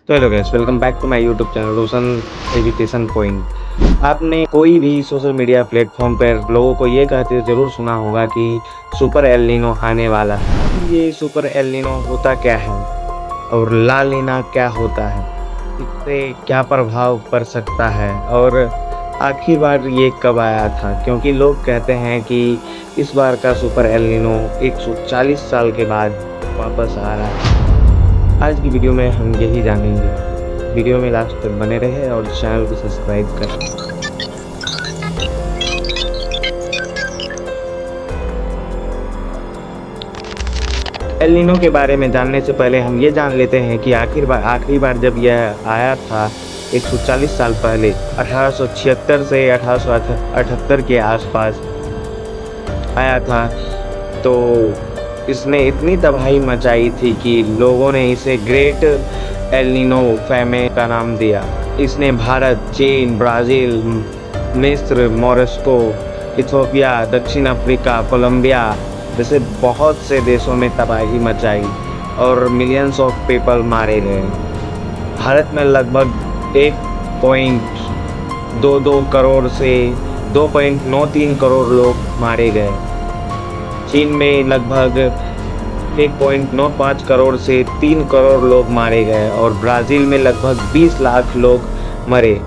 तो hello guys, welcome back to my YouTube channel Roshan education point. आपने कोई भी सोशल मीडिया प्लेटफॉर्म पर लोगों को ये कहते ज़रूर सुना होगा कि सुपर एल नीनो आने वाला है। ये सुपर एल नीनो होता क्या है और ला नीना क्या होता है, इससे क्या प्रभाव पड़ सकता है और आखिर बार ये कब आया था, क्योंकि लोग कहते हैं कि इस बार का सुपर एल नीनो 140 साल के बाद वापस आ रहा है। आज की वीडियो में हम यही जानेंगे। वीडियो में लास्ट तक बने रहे और चैनल को सब्सक्राइब करें। एल नीनो के बारे में जानने से पहले हम ये जान लेते हैं कि आखिरी बार जब यह आया था 140 साल पहले 1876 से 1878 के आसपास आया था, तो इसने इतनी तबाही मचाई थी कि लोगों ने इसे ग्रेट एल नीनो फैमे का नाम दिया। इसने भारत, चीन, ब्राज़ील, मिस्र, मोरस्को, इथियोपिया, दक्षिण अफ्रीका, कोलंबिया जैसे बहुत से देशों में तबाही मचाई और मिलियंस ऑफ पीपल मारे गए। भारत में लगभग 1.22 करोड़ से 2.93 करोड़ लोग मारे गए। चीन में लगभग 1.95 करोड़ से 3 करोड़ लोग मारे गए और ब्राज़ील में लगभग 20 लाख लोग मरे।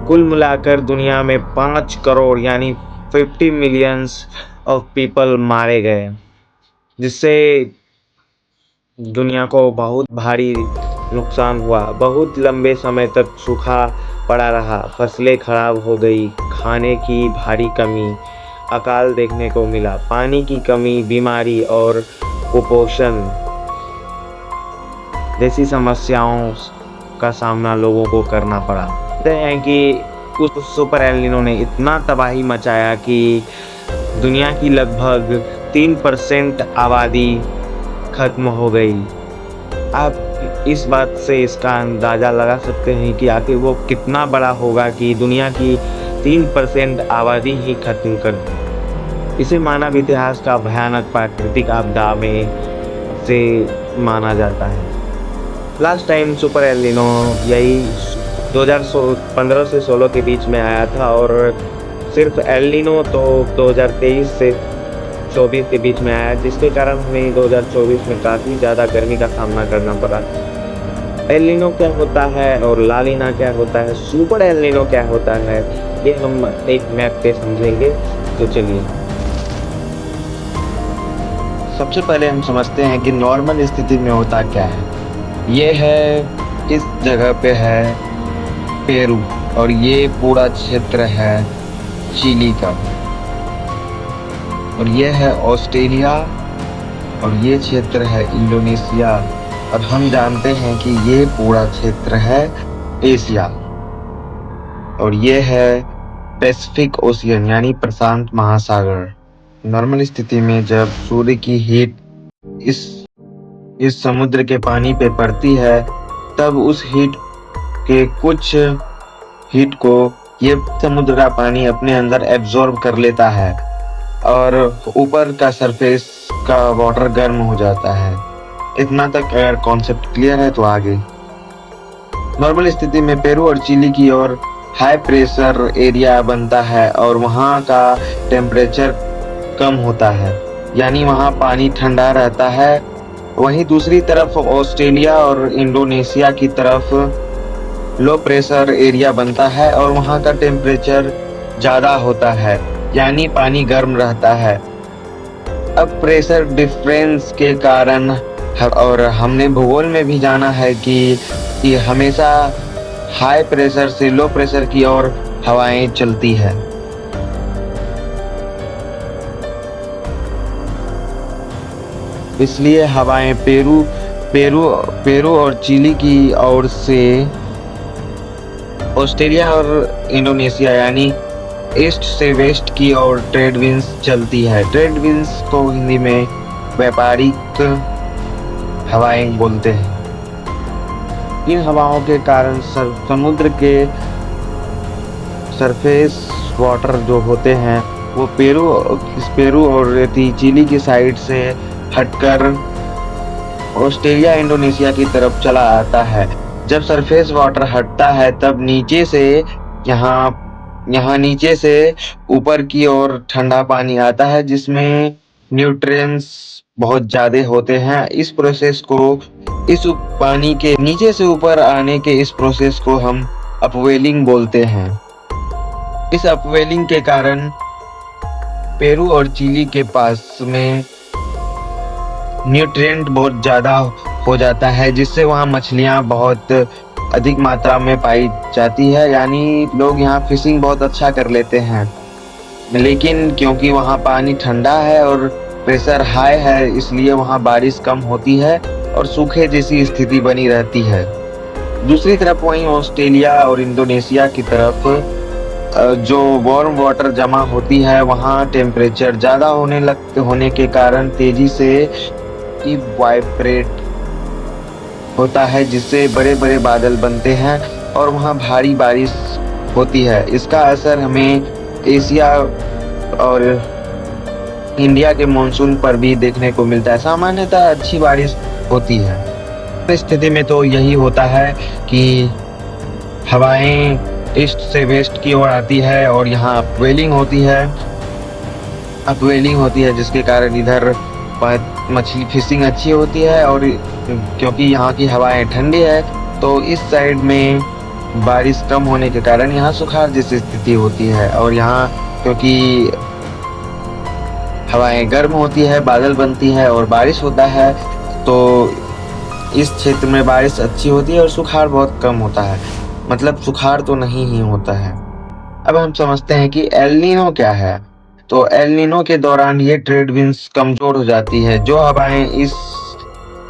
कुल मिलाकर दुनिया में 5 करोड़ यानी 50 मिलियंस ऑफ पीपल मारे गए, जिससे दुनिया को बहुत भारी नुकसान हुआ। बहुत लंबे समय तक सूखा पड़ा रहा, फसलें खराब हो गई, खाने की भारी कमी, अकाल देखने को मिला, पानी की कमी, बीमारी और कुपोषण जैसी समस्याओं का सामना लोगों को करना पड़ा। कहते हैं कि उस सुपर एल नीनो ने इतना तबाही मचाया कि दुनिया की लगभग 3% आबादी खत्म हो गई। आप इस बात से इसका अंदाज़ा लगा सकते हैं कि आखिर वो कितना बड़ा होगा कि दुनिया की 3% आबादी ही खत्म कर दी। इसे मानव इतिहास का भयानक प्राकृतिक आपदा में से माना जाता है। Last time super El Nino यही 2015 से 16 के बीच में आया था और सिर्फ एल नीनो तो 2023 से 24 के बीच में आया, जिसके कारण हमें 2024 में काफ़ी ज़्यादा गर्मी का सामना करना पड़ा। एल नीनो क्या होता है और ला नीना क्या होता है, सुपर एल नीनो क्या होता है, ये हम एक मैप पे समझेंगे। तो चलिए, सबसे पहले हम समझते हैं कि नॉर्मल स्थिति में होता क्या है। ये है, इस जगह पे है पेरू और ये पूरा क्षेत्र है चिली का, और ये है ऑस्ट्रेलिया और ये क्षेत्र है इंडोनेशिया, और हम जानते हैं कि ये पूरा क्षेत्र है एशिया, और ये है पैसिफिक ओशियन यानी प्रशांत महासागर। नॉर्मल स्थिति में जब सूर्य की हीट इस समुद्र के पानी पे पड़ती है, तब उस हीट के कुछ हीट को ये समुद्र का पानी अपने अंदर एब्जॉर्ब कर लेता है और ऊपर का सरफेस का वाटर गर्म हो जाता है। इतना तक अगर कॉन्सेप्ट क्लियर है तो आगे। नॉर्मल स्थिति में पेरू और चिली की ओर हाई प्रेशर एरिया बनता है और वहाँ का टेम्परेचर कम होता है, यानी वहाँ पानी ठंडा रहता है। वहीं दूसरी तरफ ऑस्ट्रेलिया और इंडोनेशिया की तरफ लो प्रेशर एरिया बनता है और वहाँ का टेम्परेचर ज़्यादा होता है, यानी पानी गर्म रहता है। अब प्रेशर डिफरेंस के कारण और हमने भूगोल में भी जाना है कि हमेशा हाई प्रेशर से लो प्रेशर की ओर हवाएं चलती है। इसलिए हवाएं पेरू और चिली की ओर से ऑस्ट्रेलिया और इंडोनेशिया यानी ईस्ट से वेस्ट की ओर ट्रेड विंड्स चलती है। ट्रेड विंड्स को हिंदी में व्यापारिक हवाएं बोलते हैं। इन हवाओं के कारण समुद्र के सरफेस वाटर जो होते हैं वो पेरू और चिली की साइड से हटकर ऑस्ट्रेलिया इंडोनेशिया की तरफ चला आता है, जब सरफेस वाटर हटता है तब नीचे से यहाँ यहाँ नीचे से ऊपर की ओर ठंडा पानी आता है जिसमें न्यूट्रिएंट्स बहुत ज्यादा होते हैं। इस पानी के नीचे से ऊपर आने के इस प्रोसेस को हम अपवेलिंग बोलते हैं। इस अपवेलिंग के कारण पेरू और चिली के पास में न्यूट्रिएंट बहुत ज्यादा हो जाता है जिससे वहाँ मछलियाँ बहुत अधिक मात्रा में पाई जाती है, यानी लोग यहाँ फिशिंग बहुत अच्छा कर लेते हैं। लेकिन क्योंकि वहाँ पानी ठंडा है और प्रेशर हाई है इसलिए वहाँ बारिश कम होती है और सूखे जैसी स्थिति बनी रहती है। दूसरी तरफ वहीं ऑस्ट्रेलिया और इंडोनेशिया की तरफ जो वार्म वाटर जमा होती है वहाँ टेम्परेचर ज़्यादा होने के कारण तेजी से वाइब्रेट होता है जिससे बड़े बड़े बादल बनते हैं और वहाँ भारी बारिश होती है। इसका असर हमें एशिया और इंडिया के मॉनसून पर भी देखने को मिलता है। सामान्यतः अच्छी बारिश होती है। इस स्थिति में तो यही होता है कि हवाएं ईस्ट से वेस्ट की ओर आती है और यहाँ अपवेलिंग होती है जिसके कारण इधर मछली फिशिंग अच्छी होती है और क्योंकि यहाँ की हवाएं ठंडी है तो इस साइड में बारिश कम होने के कारण यहाँ सुखाड़ जैसी स्थिति होती है और यहाँ क्योंकि हवाएं गर्म होती है, बादल बनती है और बारिश होता है तो इस क्षेत्र में बारिश अच्छी होती है और सुखाड़ बहुत कम होता है। मतलब सुखाड़ तो नहीं ही होता है। अब हम समझते हैं कि एल नीनो क्या है। तो एल नीनो के दौरान ये ट्रेड विंड्स कमजोर हो जाती है। जो हवाएं इस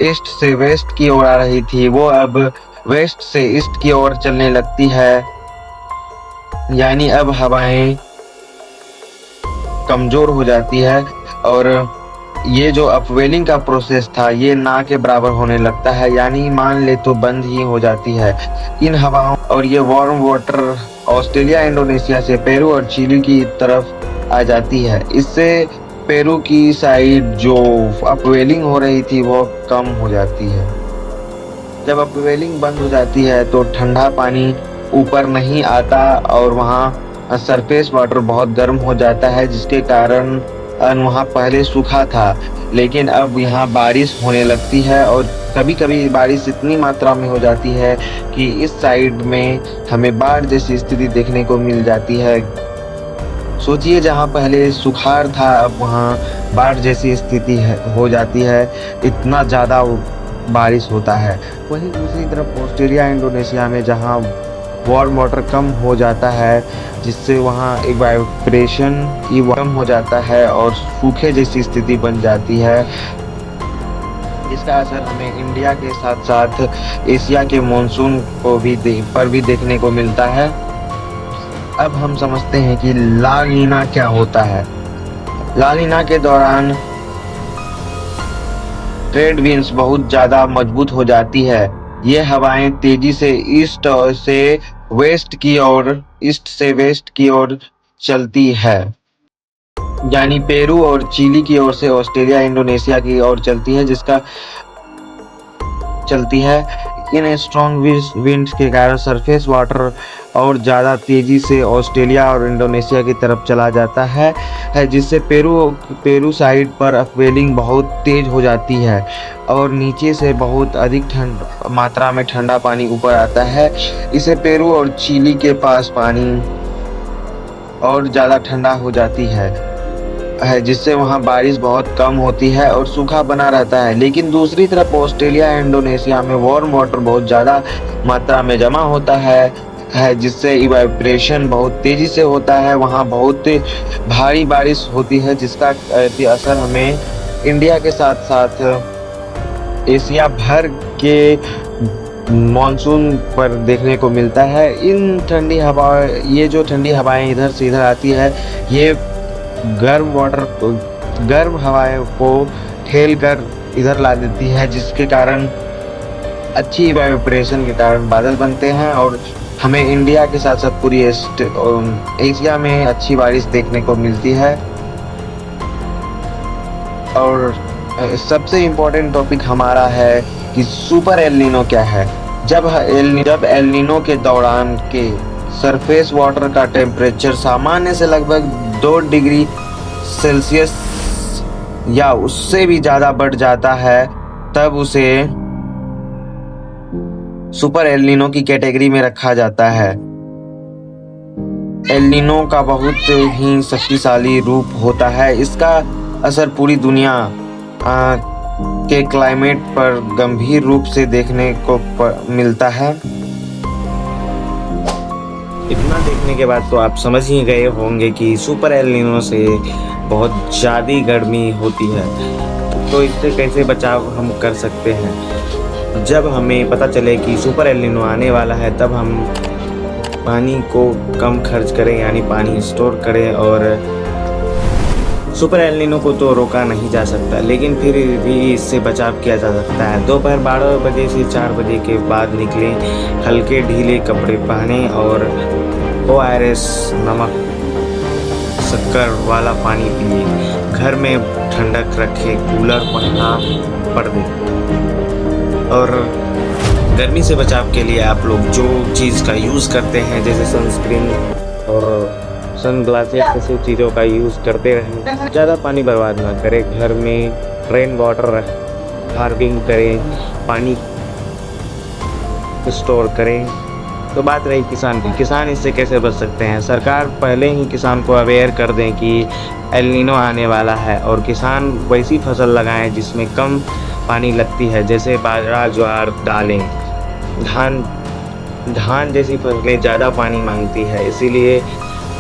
ईस्ट से वेस्ट की ओर आ रही थी वो अब वेस्ट से ईस्ट की ओर चलने लगती है, यानी अब हवाएं कमजोर हो जाती है और ये जो अपवेलिंग का प्रोसेस था ये ना के बराबर होने लगता है, यानी मान ले तो बंद ही हो जाती है। इन हवाओं और ये वार्म वाटर ऑस्ट्रेलिया इंडोनेशिया से पेरू और चिली की तरफ आ जाती है। इससे पेरू की साइड जो अपवेलिंग हो रही थी वो कम हो जाती है। जब अपवेलिंग बंद हो जाती है तो ठंडा पानी ऊपर नहीं आता और वहाँ सरफेस वाटर बहुत गर्म हो जाता है जिसके कारण वहाँ पहले सूखा था लेकिन अब यहाँ बारिश होने लगती है और कभी कभी बारिश इतनी मात्रा में हो जाती है कि इस साइड में हमें बाढ़ जैसी स्थिति देखने को मिल जाती है। सोचिए जहाँ पहले सुखाड़ था अब वहाँ बाढ़ जैसी स्थिति हो जाती है, इतना ज़्यादा बारिश होता है। वहीं दूसरी तरफ ऑस्ट्रेलिया इंडोनेशिया में जहाँ वार्म वाटर कम हो जाता है जिससे वहाँ इवापोरेशन कम हो जाता है और सूखे जैसी स्थिति बन जाती है। इसका असर हमें इंडिया के साथ साथ एशिया के मॉनसून को भी देखने को मिलता है। अब हम समझते हैं कि ला नीना क्या होता है। ला नीना के दौरान ट्रेड विंड्स बहुत ज्यादा मजबूत हो जाती है। ये हवाएं तेजी से ईस्ट से वेस्ट की ओर चलती है, यानी पेरू और चिली की ओर से ऑस्ट्रेलिया इंडोनेशिया की ओर चलती है। इन स्ट्रॉन्ग विंड्स के कारण सरफेस वाटर और ज़्यादा तेज़ी से ऑस्ट्रेलिया और इंडोनेशिया की तरफ चला जाता है जिससे पेरू साइड पर अपवेलिंग बहुत तेज हो जाती है और नीचे से बहुत अधिक मात्रा में ठंडा पानी ऊपर आता है। इसे पेरू और चिली के पास पानी और ज़्यादा ठंडा हो जाती है जिससे वहाँ बारिश बहुत कम होती है और सूखा बना रहता है। लेकिन दूसरी तरफ ऑस्ट्रेलिया इंडोनेशिया में वार्म वाटर बहुत ज़्यादा मात्रा में जमा होता है जिससे इवापोरेशन बहुत तेज़ी से होता है। वहाँ बहुत भारी बारिश होती है जिसका असर हमें इंडिया के साथ साथ एशिया भर के मॉनसून पर देखने को मिलता है। ये जो ठंडी हवाएं इधर से इधर आती है ये गर्म हवाएं को ठेल कर इधर ला देती है जिसके कारण अच्छी इवापोरेशन के कारण बादल बनते हैं और हमें इंडिया के साथ साथ पूरी एशिया में अच्छी बारिश देखने को मिलती है। और सबसे इम्पोर्टेंट टॉपिक हमारा है कि सुपर एल नीनो क्या है। जब एल नीनो के दौरान के सरफेस वाटर का टेम्परेचर सामान्य से लगभग 2 डिग्री सेल्सियस या उससे भी ज़्यादा बढ़ जाता है, तब उसे सुपर एल नीनो की कैटेगरी में रखा जाता है। एल नीनो का बहुत ही शक्तिशाली रूप होता है। इसका असर पूरी दुनिया के क्लाइमेट पर गंभीर रूप से देखने को मिलता है। इतना देखने के बाद तो आप समझ ही गए होंगे कि सुपर एल नीनो से बहुत ज़्यादा गर्मी होती है। तो इससे कैसे बचाव हम कर सकते हैं? जब हमें पता चले कि सुपर एल नीनो आने वाला है, तब हम पानी को कम खर्च करें, यानी पानी स्टोर करें। और सुपर एल नीनो को तो रोका नहीं जा सकता, लेकिन फिर भी इससे बचाव किया जा सकता है। दोपहर 12 बजे से 4 बजे के बाद निकलें, हल्के ढीले कपड़े पहनें और ORS नमक शक्कर वाला पानी पिए। घर में ठंडक रखें, कूलर पंखा पड़ दे। और गर्मी से बचाव के लिए आप लोग जो चीज़ का यूज़ करते हैं, जैसे सनस्क्रीन और सन ग्लासेस जैसी चीज़ों का यूज़ करते रहें। ज़्यादा पानी बर्बाद ना करें। घर में रेन वाटर हार्वेस्टिंग करें, पानी स्टोर करें। तो बात रही किसान की, किसान इससे कैसे बच सकते हैं? सरकार पहले ही किसान को अवेयर कर दें कि एल नीनो आने वाला है, और किसान वैसी फसल लगाएं जिसमें कम पानी लगती है, जैसे बाजरा, ज्वार, दालें। धान जैसी फसलें ज़्यादा पानी मांगती है, इसीलिए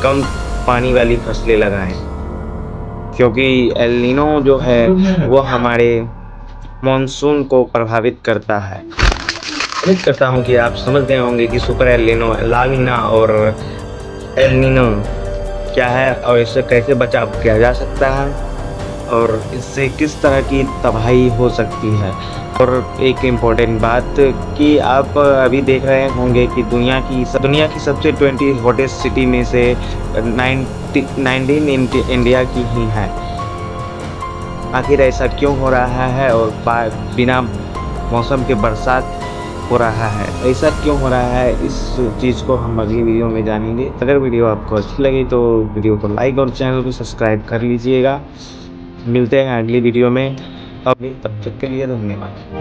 कम पानी वाली फसलें लगाएं। क्योंकि एल नीनो जो है वो हमारे मॉनसून को प्रभावित करता है। उम्मीद करता हूँ कि आप समझ गए होंगे कि सुपर एल नीनो, ला नीना और एल नीनो क्या है और इससे कैसे बचाव किया जा सकता है, और इससे किस तरह की तबाही हो सकती है। और एक इम्पोर्टेंट बात कि आप अभी देख रहे होंगे कि दुनिया की सबसे 20 हॉटेस्ट सिटी में से 19 इंडिया की ही है। आखिर ऐसा क्यों हो रहा है? और बिना मौसम के बरसात हो रहा है, ऐसा क्यों हो रहा है? इस चीज़ को हम अगली वीडियो में जानेंगे। अगर वीडियो आपको अच्छी लगी तो वीडियो को लाइक और चैनल को सब्सक्राइब कर लीजिएगा। मिलते हैं अगली वीडियो में। अभी तब तक के लिए धन्यवाद।